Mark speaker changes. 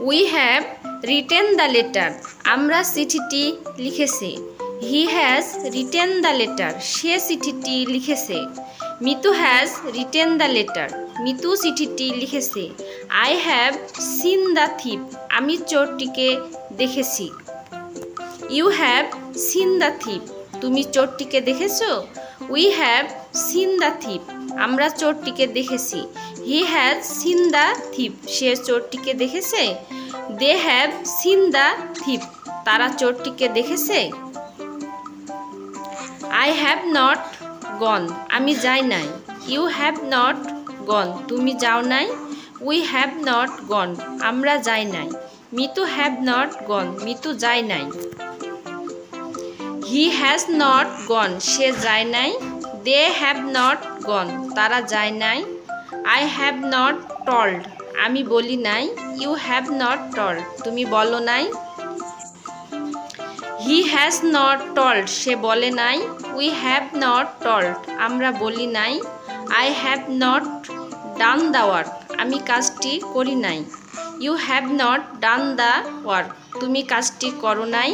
Speaker 1: We have written the letter, আমরা চিঠিটি লিখেছি। He has written the letter, সে চিঠিটি লিখেছে। Mitu has written the letter, Mitu চিঠিটি লিখেছে। I have seen the thief, আমি চোরটিকে দেখেছি। You have seen the thief, তুমি চোরটিকে দেখেছো। We have seen the thief, আমরা চোরটিকে দেখেছি। He has seen the thief, সে চোরটিকে দেখেছে। They have seen the thief, তারা চোরটিকে দেখেছে। আই হ্যাভ নট গন, আমি যাই নাই। ইউ হ্যাভ নট গন, তুমি যাও নাই। উই হ্যাভ নট গন, আমরা যাই নাই। মিতু হ্যাভ নট গন, মিতু যায় নাই। হি হ্যাজ নট গন, সে যায় নাই। দে হ্যাভ নট গন, তারা যায় নাই। আই হ্যাভ নট টল্ড, আমি বলি নাই। ইউ হ্যাভ নট টল্ড, তুমি বলো নাই। হি হ্যাজ নট টল্ড, সে বলে নাই। উই হ্যাভ নট টল্ড, আমরা বলি নাই। I have not done the work, আমি কাজটি করি নাই। You have not done the work, তুমি কাজটি করো নাই।